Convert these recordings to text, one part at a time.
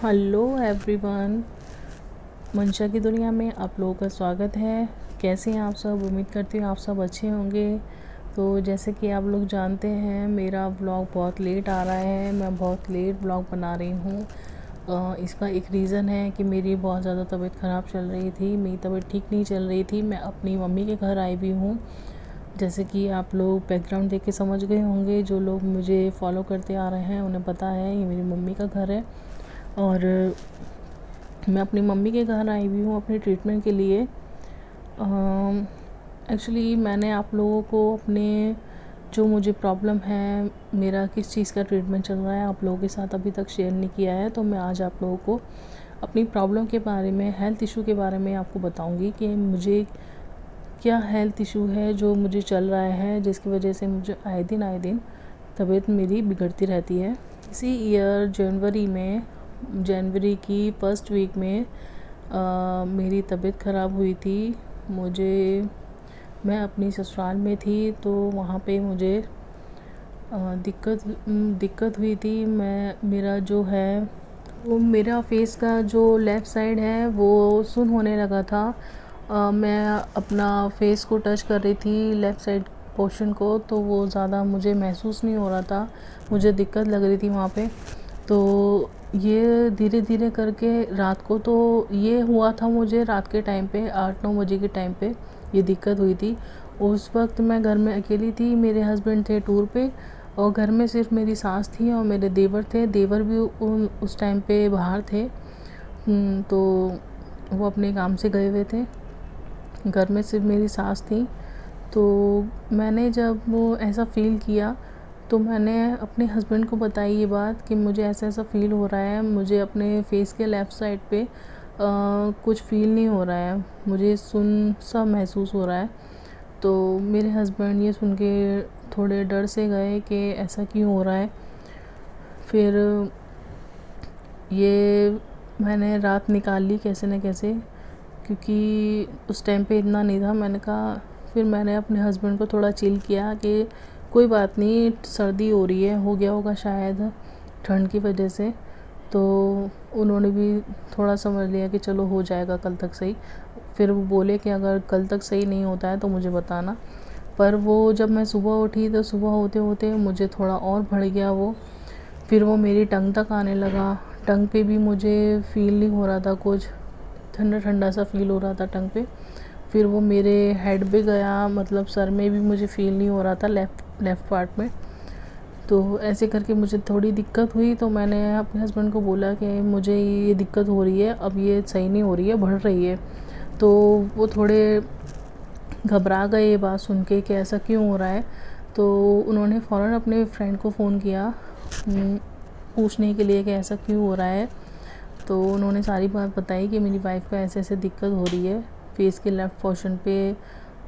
Hello everyone, मंशा की दुनिया में आप लोगों का स्वागत है। कैसे हैं आप सब? उम्मीद करती हूँ आप सब अच्छे होंगे। तो जैसे कि आप लोग जानते हैं, मेरा व्लॉग बहुत लेट आ रहा है। मैं बहुत लेट व्लॉग बना रही हूँ। इसका एक रीज़न है कि मेरी बहुत ज़्यादा तबीयत ख़राब चल रही थी। मेरी तबीयत ठीक नहीं चल रही थी। मैं अपनी मम्मी के घर आई हुई हूँ। जैसे कि आप लोग बैकग्राउंड देख के समझ गए होंगे, जो लोग मुझे फॉलो करते आ रहे हैं उन्हें पता है ये मेरी मम्मी का घर है। और मैं अपनी मम्मी के घर आई हुई हूँ अपने ट्रीटमेंट के लिए। एक्चुअली मैंने आप लोगों को अपने जो मुझे प्रॉब्लम है, मेरा किस चीज़ का ट्रीटमेंट चल रहा है, आप लोगों के साथ अभी तक शेयर नहीं किया है। तो मैं आज आप लोगों को अपनी प्रॉब्लम के बारे में, हेल्थ इशू के बारे में आपको बताऊंगी कि मुझे क्या हेल्थ इशू है जो मुझे चल रहा है, जिसकी वजह से मुझे आए दिन तबीयत मेरी बिगड़ती रहती है। इसी ईयर जनवरी की फर्स्ट वीक में मेरी तबीयत ख़राब हुई थी। मैं अपनी ससुराल में थी, तो वहाँ पे मुझे दिक्कत हुई थी। मेरा जो है वो मेरा फेस का जो लेफ़्ट साइड है वो सुन्न होने लगा था। मैं अपना फेस को टच कर रही थी लेफ़्ट साइड पोर्शन को, तो वो ज़्यादा मुझे महसूस नहीं हो रहा था। मुझे दिक्कत लग रही थी वहाँ पे। तो ये धीरे धीरे करके रात को, तो ये हुआ था मुझे रात के टाइम पे 8-9 बजे के टाइम पे ये दिक्कत हुई थी। उस वक्त मैं घर में अकेली थी। मेरे हस्बैंड थे टूर पे और घर में सिर्फ मेरी सास थी और मेरे देवर थे। देवर भी उस टाइम पे बाहर थे। तो वो अपने काम से गए हुए थे। घर में सिर्फ मेरी सास थी। तो मैंने जब वो ऐसा फ़ील किया तो मैंने अपने हस्बैंड को बताई ये बात कि मुझे ऐसा फ़ील हो रहा है। मुझे अपने फेस के लेफ़्ट साइड पे कुछ फ़ील नहीं हो रहा है, मुझे सुन्न सा महसूस हो रहा है। तो मेरे हस्बैंड ये सुन के थोड़े डर से गए कि ऐसा क्यों हो रहा है। फिर ये मैंने रात निकाल ली कैसे न कैसे, क्योंकि उस टाइम पे इतना नहीं था। फिर मैंने अपने हस्बैंड को थोड़ा चिल किया कि कोई बात नहीं, सर्दी हो रही है, हो गया होगा शायद ठंड की वजह से। तो उन्होंने भी थोड़ा समझ लिया कि चलो हो जाएगा कल तक सही। फिर वो बोले कि अगर कल तक सही नहीं होता है तो मुझे बताना। पर वो जब मैं सुबह उठी तो सुबह होते होते मुझे थोड़ा और बढ़ गया वो। फिर वो मेरी टंग तक आने लगा। टंग पे भी मुझे फ़ील नहीं हो रहा था, कुछ ठंडा ठंडा सा फ़ील हो रहा था टंग पे। फिर वो मेरे हेड पे गया, मतलब सर में भी मुझे फ़ील नहीं हो रहा था, लेफ़्ट पार्ट में। तो ऐसे करके मुझे थोड़ी दिक्कत हुई। तो मैंने अपने हस्बैंड को बोला कि मुझे ये दिक्कत हो रही है, अब ये सही नहीं हो रही है, बढ़ रही है। तो वो थोड़े घबरा गए ये बात सुन के कि ऐसा क्यों हो रहा है। तो उन्होंने फ़ौरन अपने फ्रेंड को फ़ोन किया पूछने के लिए कि ऐसा क्यों हो रहा है। तो उन्होंने सारी बात बताई कि मेरी वाइफ़ को ऐसे ऐसे दिक्कत हो रही है, फेस के लेफ़्ट पोर्शन पे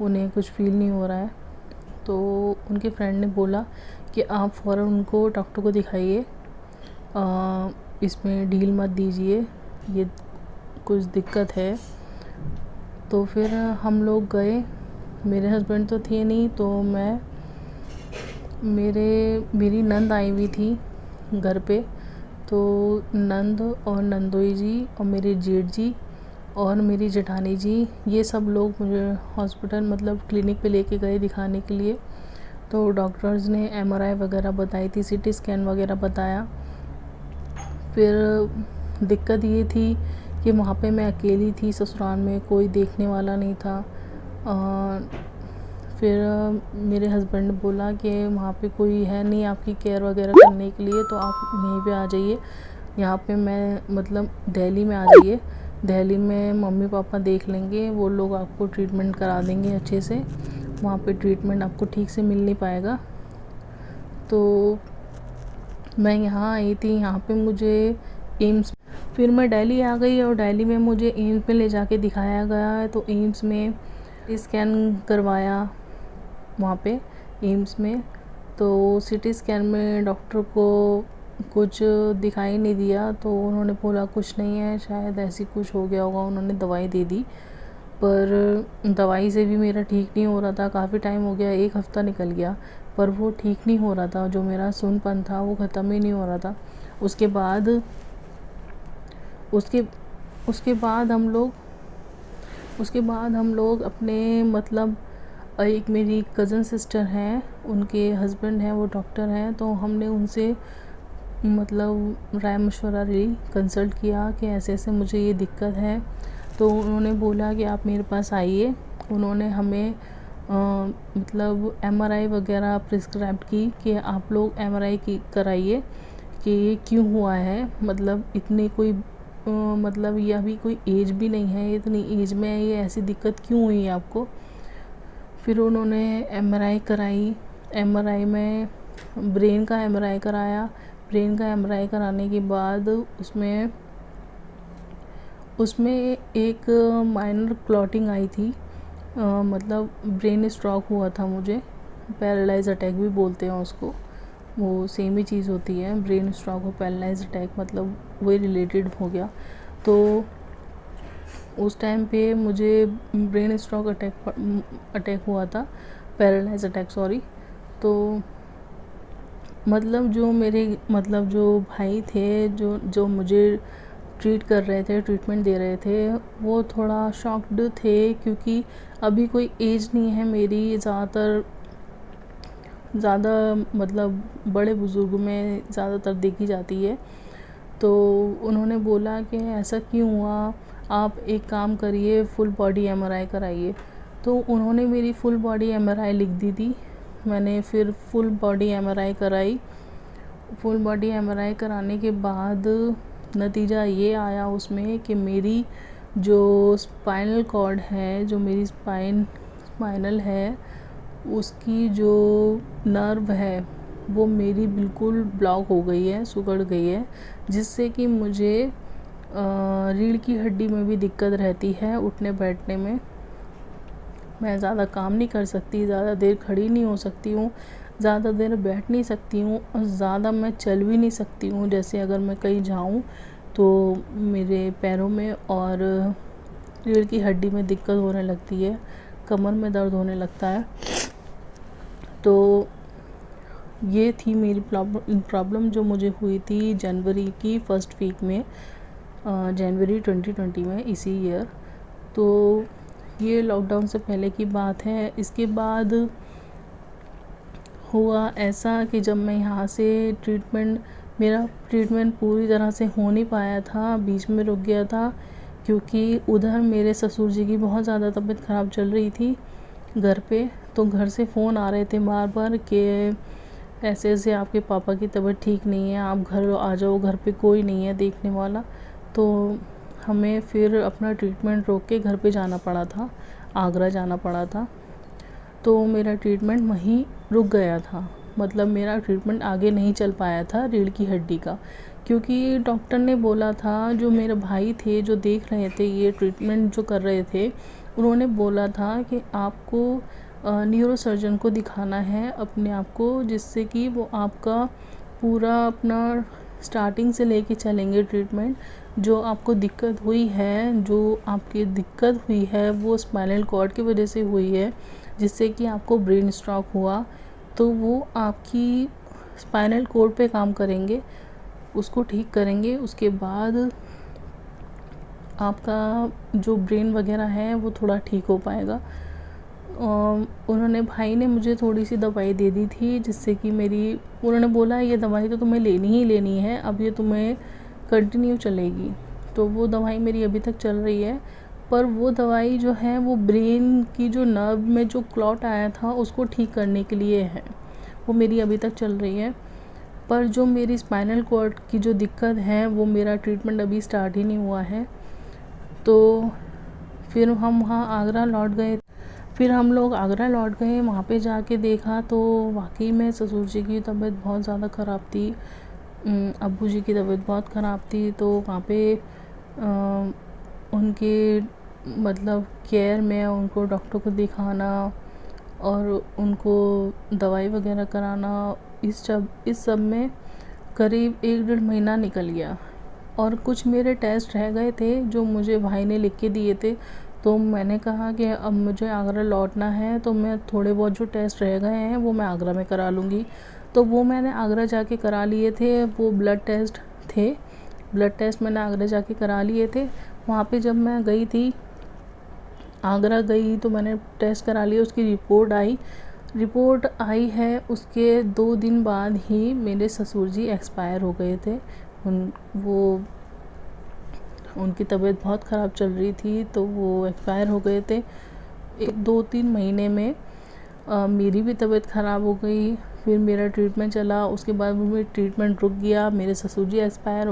उन्हें कुछ फ़ील नहीं हो रहा है। तो उनके फ्रेंड ने बोला कि आप फ़ौरन उनको डॉक्टर को दिखाइए, इसमें ढील मत दीजिए, ये कुछ दिक्कत है। तो फिर हम लोग गए। मेरे हस्बैंड तो थे नहीं, तो मेरी नंद आई हुई थी घर पे। तो नंद और नंदोई जी और मेरे जेठ जी और मेरी जेठानी जी, ये सब लोग मुझे हॉस्पिटल मतलब क्लिनिक पे लेके गए दिखाने के लिए। तो डॉक्टर्स ने एमआरआई वगैरह बताई थी, सीटी स्कैन वगैरह बताया। फिर दिक्कत ये थी कि वहाँ पे मैं अकेली थी ससुराल में, कोई देखने वाला नहीं था। फिर मेरे हस्बैंड ने बोला कि वहाँ पे कोई है नहीं आपकी केयर वगैरह करने के लिए, तो आप यहीं पे आ जाइए, यहाँ पे मैं मतलब दिल्ली में आ जाइए। दिल्ली में मम्मी पापा देख लेंगे, वो लोग आपको ट्रीटमेंट करा देंगे अच्छे से। वहाँ पे ट्रीटमेंट आपको ठीक से मिल नहीं पाएगा। तो मैं यहाँ आई थी, यहाँ पे मुझे एम्स, फिर मैं दिल्ली आ गई और दिल्ली में मुझे एम्स में ले जाके दिखाया गया। तो एम्स में स्कैन करवाया वहाँ पे एम्स में। तो सीटी स्कैन में डॉक्टर को कुछ दिखाई नहीं दिया, तो उन्होंने बोला कुछ नहीं है, शायद ऐसी कुछ हो गया होगा। उन्होंने दवाई दे दी, पर दवाई से भी मेरा ठीक नहीं हो रहा था। काफ़ी टाइम हो गया, 1 हफ़्ता निकल गया, पर वो ठीक नहीं हो रहा था। जो मेरा सुन्नपन था वो ख़त्म ही नहीं हो रहा था। उसके बाद उसके उसके बाद हम लोग अपने मतलब एक मेरी कज़न सिस्टर हैं, उनके हस्बैंड हैं, वो डॉक्टर हैं, तो हमने उनसे मतलब राय मशवरा ली, कंसल्ट किया कि ऐसे ऐसे मुझे ये दिक्कत है। तो उन्होंने बोला कि आप मेरे पास आइए। उन्होंने हमें मतलब एमआरआई वगैरह प्रिस्क्राइब की कि आप लोग एमआरआई की कराइए कि ये क्यों हुआ है, मतलब इतनी कोई मतलब ये अभी कोई एज भी नहीं है, इतनी एज में ये ऐसी दिक्कत क्यों हुई आपको। फिर उन्होंने एमआरआई कराई। एमआरआई में ब्रेन का एमआरआई कराया। ब्रेन का एमआरआई कराने के बाद उसमें एक माइनर क्लॉटिंग आई थी, मतलब ब्रेन स्ट्रोक हुआ था मुझे, पैरालाइज अटैक भी बोलते हैं उसको, वो सेम ही चीज़ होती है, ब्रेन स्ट्रोक और पैरालाइज अटैक मतलब वही रिलेटेड हो गया। तो उस टाइम पे मुझे ब्रेन स्ट्रोक अटैक हुआ था, पैरालाइज अटैक सॉरी। तो मतलब जो भाई थे, जो मुझे ट्रीट कर रहे थे, ट्रीटमेंट दे रहे थे, वो थोड़ा शॉक्ड थे क्योंकि अभी कोई एज नहीं है मेरी, ज़्यादा मतलब बड़े बुज़ुर्ग में ज़्यादातर देखी जाती है। तो उन्होंने बोला कि ऐसा क्यों हुआ, आप एक काम करिए, फुल बॉडी एमआरआई कराइए। तो उन्होंने मेरी फुल बॉडी एमआरआई लिख दी थी। मैंने फिर फुल बॉडी एमआरआई कराई। फुल बॉडी एमआरआई कराने के बाद नतीजा ये आया उसमें कि मेरी जो स्पाइनल कॉर्ड है, जो मेरी स्पाइनल है, उसकी जो नर्व है वो मेरी बिल्कुल ब्लॉक हो गई है, सिकुड़ गई है, जिससे कि मुझे रीढ़ की हड्डी में भी दिक्कत रहती है, उठने बैठने में। मैं ज़्यादा काम नहीं कर सकती, ज़्यादा देर खड़ी नहीं हो सकती हूँ, ज़्यादा देर बैठ नहीं सकती हूँ, और ज़्यादा मैं चल भी नहीं सकती हूँ। जैसे अगर मैं कहीं जाऊँ तो मेरे पैरों में और रीढ़ की हड्डी में दिक्कत होने लगती है, कमर में दर्द होने लगता है। तो ये थी मेरी प्रॉब्लम जो मुझे हुई थी जनवरी की फर्स्ट वीक में, जनवरी 2020 में, इसी ईयर। तो ये लॉकडाउन से पहले की बात है। इसके बाद हुआ ऐसा कि जब मैं यहाँ से मेरा ट्रीटमेंट पूरी तरह से हो नहीं पाया था, बीच में रुक गया था, क्योंकि उधर मेरे ससुर जी की बहुत ज़्यादा तबीयत ख़राब चल रही थी घर पे। तो घर से फ़ोन आ रहे थे बार बार कि ऐसे ऐसे आपके पापा की तबीयत ठीक नहीं है, आप घर आ जाओ, घर पे कोई नहीं है देखने वाला। तो हमें फिर अपना ट्रीटमेंट रोक के घर पे जाना पड़ा था, आगरा जाना पड़ा था। तो मेरा ट्रीटमेंट वहीं रुक गया था, मतलब मेरा ट्रीटमेंट आगे नहीं चल पाया था रीढ़ की हड्डी का, क्योंकि डॉक्टर ने बोला था, जो मेरे भाई थे जो देख रहे थे ये ट्रीटमेंट जो कर रहे थे, उन्होंने बोला था कि आपको न्यूरो सर्जन को दिखाना है अपने आप को, जिससे कि वो आपका पूरा अपना स्टार्टिंग से लेके चलेंगे ट्रीटमेंट। जो आपको दिक्कत हुई है, वो स्पाइनल कॉर्ड की वजह से हुई है, जिससे कि आपको ब्रेन स्ट्रोक हुआ, तो वो आपकी स्पाइनल कॉर्ड पे काम करेंगे, उसको ठीक करेंगे। उसके बाद आपका जो ब्रेन वगैरह है वो थोड़ा ठीक हो पाएगा। भाई ने मुझे थोड़ी सी दवाई दे दी थी, जिससे कि उन्होंने बोला ये दवाई तो तुम्हें लेनी ही लेनी है, अब ये तुम्हें कंटिन्यू चलेगी। तो वो दवाई मेरी अभी तक चल रही है, पर वो दवाई जो है वो ब्रेन की जो नर्व में जो क्लॉट आया था उसको ठीक करने के लिए है, वो मेरी अभी तक चल रही है। पर जो मेरी स्पाइनल कॉर्ड की जो दिक्कत है वो मेरा ट्रीटमेंट अभी स्टार्ट ही नहीं हुआ है। तो फिर हम लोग आगरा लौट गए। वहाँ पे जाके देखा तो वाकई में ससुर जी की तबीयत बहुत ज़्यादा ख़राब थी, अब्बू जी की तबीयत बहुत ख़राब थी। तो वहाँ पे उनके मतलब केयर में उनको डॉक्टर को दिखाना और उनको दवाई वगैरह कराना, इस सब में करीब 1-1.5 महीना निकल गया। और कुछ मेरे टेस्ट रह गए थे जो मुझे भाई ने लिख के दिए थे। तो मैंने कहा कि अब मुझे आगरा लौटना है, तो मैं थोड़े बहुत जो टेस्ट रह गए हैं वो मैं आगरा में करा लूँगी। तो वो मैंने आगरा जाके करा लिए थे। वो ब्लड टेस्ट थे, ब्लड टेस्ट मैंने आगरा जाके करा लिए थे। वहाँ पे जब मैं गई थी, आगरा गई, तो मैंने टेस्ट करा लिया, उसकी रिपोर्ट आई है। उसके 2 दिन बाद ही मेरे ससुर जी एक्सपायर हो गए थे। उनकी तबीयत बहुत ख़राब चल रही थी, तो वो एक्सपायर हो गए थे। 2-3 महीने में मेरी भी तबीयत ख़राब हो गई। फिर मेरा ट्रीटमेंट चला, उसके बाद मेरा ट्रीटमेंट रुक गया। मेरे ससुर जी एक्सपायर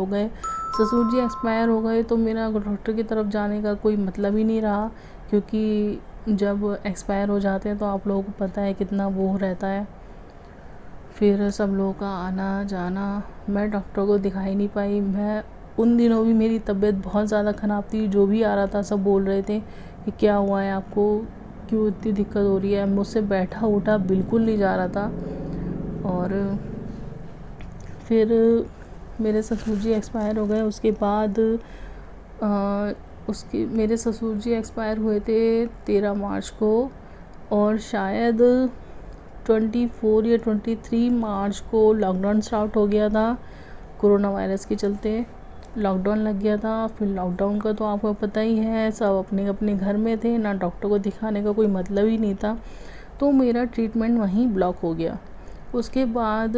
हो गए तो मेरा डॉक्टर की तरफ जाने का कोई मतलब ही नहीं रहा, क्योंकि जब एक्सपायर हो जाते हैं तो आप लोगों को पता है कितना वो रहता है। फिर सब लोगों का आना जाना, मैं डॉक्टर को दिखा ही नहीं पाई। मैं उन दिनों भी मेरी तबीयत बहुत ज़्यादा ख़राब थी। जो भी आ रहा था सब बोल रहे थे कि क्या हुआ है आपको, क्यों इतनी दिक्कत हो रही है। मुझसे बैठा उठा बिल्कुल नहीं जा रहा था। और फिर मेरे ससुर जी एक्सपायर हो गए। उसके बाद मेरे ससुर जी एक्सपायर हुए थे 13 मार्च को, और शायद 24 या 23 मार्च को लॉकडाउन स्टार्ट हो गया था। कोरोना वायरस के चलते लॉकडाउन लग गया था। फिर लॉकडाउन का तो आपको पता ही है, सब अपने अपने घर में थे, ना डॉक्टर को दिखाने का कोई मतलब ही नहीं था। तो मेरा ट्रीटमेंट वहीं ब्लॉक हो गया। उसके बाद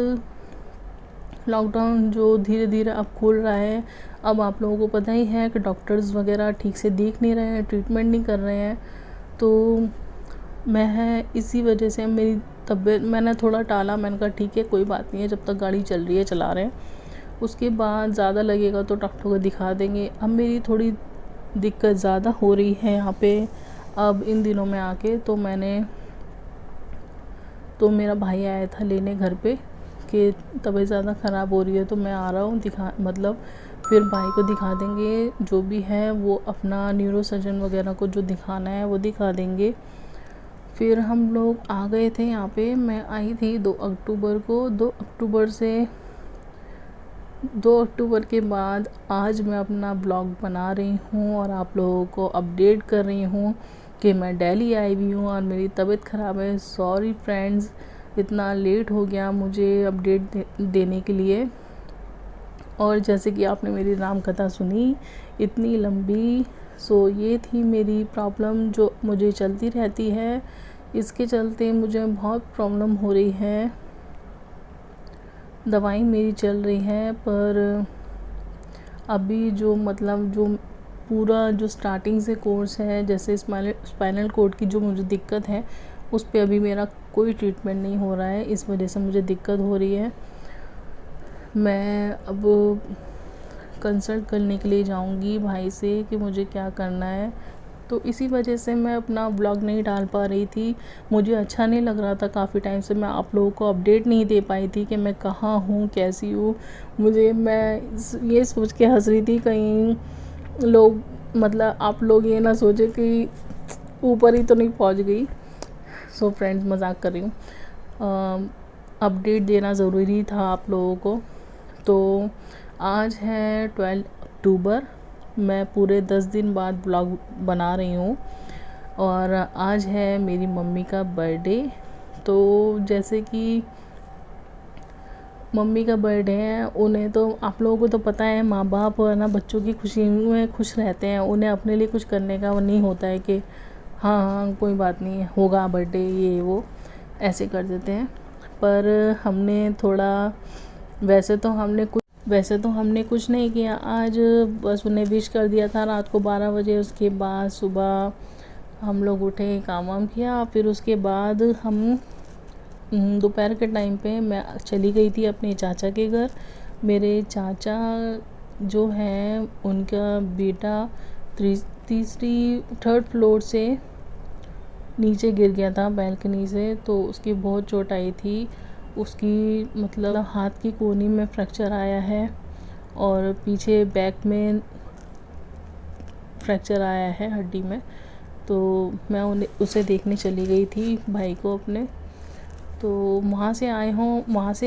लॉकडाउन जो धीरे धीरे अब खुल रहा है, अब आप लोगों को पता ही है कि डॉक्टर्स वगैरह ठीक से देख नहीं रहे हैं, ट्रीटमेंट नहीं कर रहे हैं। तो मैं इसी वजह से मेरी तबीयत मैंने थोड़ा टाला। मैंने कहा ठीक है, कोई बात नहीं है, जब तक गाड़ी चल रही है चला रहे हैं, उसके बाद ज़्यादा लगेगा तो डॉक्टर को दिखा देंगे। अब मेरी थोड़ी दिक्कत ज़्यादा हो रही है यहाँ पे अब इन दिनों में आके। तो मेरा भाई आया था लेने घर पे कि तबीयत ज़्यादा ख़राब हो रही है, तो मैं आ रहा हूँ फिर भाई को दिखा देंगे। जो भी है वो अपना न्यूरो सर्जन वगैरह को जो दिखाना है वो दिखा देंगे। फिर हम लोग आ गए थे यहाँ पे। मैं आई थी 2 अक्टूबर को। 2 अक्टूबर के बाद आज मैं अपना ब्लॉग बना रही हूँ और आप लोगों को अपडेट कर रही हूँ कि मैं दिल्ली आई हुई हूँ और मेरी तबीयत ख़राब है। सॉरी फ्रेंड्स, इतना लेट हो गया मुझे अपडेट देने के लिए। और जैसे कि आपने मेरी राम कथा सुनी इतनी लंबी, सो ये थी मेरी प्रॉब्लम जो मुझे चलती रहती है। इसके चलते मुझे बहुत प्रॉब्लम हो रही है। दवाई मेरी चल रही है, पर अभी जो पूरा जो स्टार्टिंग से कोर्स है, जैसे स्पाइनल कॉर्ड की जो मुझे दिक्कत है, उस पे अभी मेरा कोई ट्रीटमेंट नहीं हो रहा है। इस वजह से मुझे दिक्कत हो रही है। मैं अब कंसल्ट करने के लिए जाऊंगी भाई से कि मुझे क्या करना है। तो इसी वजह से मैं अपना ब्लॉग नहीं डाल पा रही थी। मुझे अच्छा नहीं लग रहा था, काफ़ी टाइम से मैं आप लोगों को अपडेट नहीं दे पाई थी कि मैं कहाँ हूँ, कैसी हूँ। मैं ये सोच के हंस रही थी कहीं आप लोग ये ना सोचे कि ऊपर ही तो नहीं पहुँच गई। सो फ्रेंड्स, मजाक कर रही हूँ। अपडेट देना ज़रूरी था आप लोगों को। तो आज है 12 अक्टूबर। मैं पूरे 10 दिन बाद ब्लॉग बना रही हूँ और आज है मेरी मम्मी का बर्थडे। तो जैसे कि मम्मी का बर्थडे है, उन्हें तो आप लोगों को तो पता है, माँ बाप और ना बच्चों की खुशी में खुश रहते हैं। उन्हें अपने लिए कुछ करने का वो नहीं होता है कि हाँ कोई बात नहीं होगा बर्थडे, ये वो ऐसे कर देते हैं। पर हमने थोड़ा वैसे तो हमने कुछ नहीं किया आज, बस उन्हें विश कर दिया था रात को 12 बजे। उसके बाद सुबह हम लोग उठे, काम वाम किया। फिर उसके बाद हम दोपहर के टाइम पे मैं चली गई थी अपने चाचा के घर। मेरे चाचा जो हैं उनका बेटा 3rd फ्लोर से नीचे गिर गया था बैल्कनी से, तो उसकी बहुत चोट आई थी। उसकी हाथ की कोहनी में फ्रैक्चर आया है और पीछे बैक में फ्रैक्चर आया है हड्डी में। तो मैं उसे देखने चली गई थी भाई को अपने। तो वहाँ से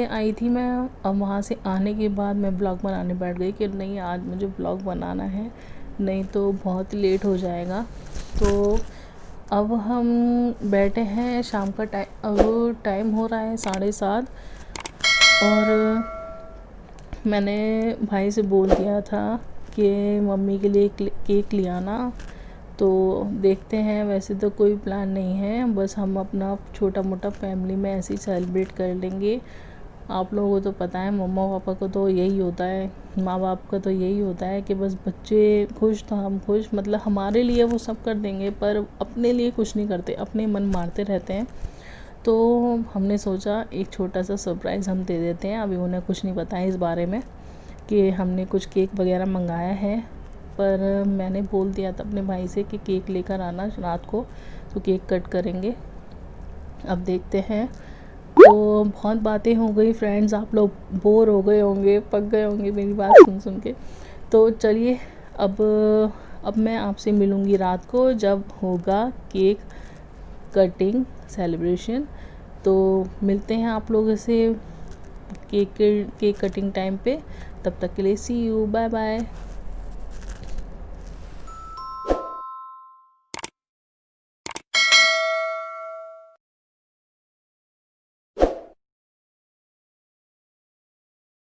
आई थी मैं। अब वहाँ से आने के बाद मैं ब्लॉग बनाने बैठ गई कि नहीं आज मुझे ब्लॉग बनाना है, नहीं तो बहुत लेट हो जाएगा। तो अब हम बैठे हैं, शाम का टाइम, अब टाइम हो रहा है 7:30 और मैंने भाई से बोल दिया था कि मम्मी के लिए केक ले आना, तो देखते हैं। वैसे तो कोई प्लान नहीं है, बस हम अपना छोटा मोटा फैमिली में ऐसे ही सेलिब्रेट कर लेंगे। आप लोगों को तो पता है, मम्मा पापा को तो यही होता है, माँ बाप का तो यही होता है कि बस बच्चे खुश तो हम खुश। मतलब हमारे लिए वो सब कर देंगे, पर अपने लिए कुछ नहीं करते, अपने मन मारते रहते हैं। तो हमने सोचा एक छोटा सा सरप्राइज़ हम दे देते हैं। अभी उन्हें कुछ नहीं पता है इस बारे में कि हमने कुछ केक वगैरह मंगाया है, पर मैंने बोल दिया था अपने भाई से कि केक लेकर आना रात को, तो केक कट करेंगे। अब देखते हैं। तो बहुत बातें हो गई फ्रेंड्स, आप लोग बोर हो गए होंगे, पक गए होंगे मेरी बात सुन सुन के। तो चलिए अब मैं आपसे मिलूँगी रात को, जब होगा केक कटिंग सेलिब्रेशन। तो मिलते हैं आप लोगों से केक कटिंग टाइम पे। तब तक के लिए सी यू, बाय बाय।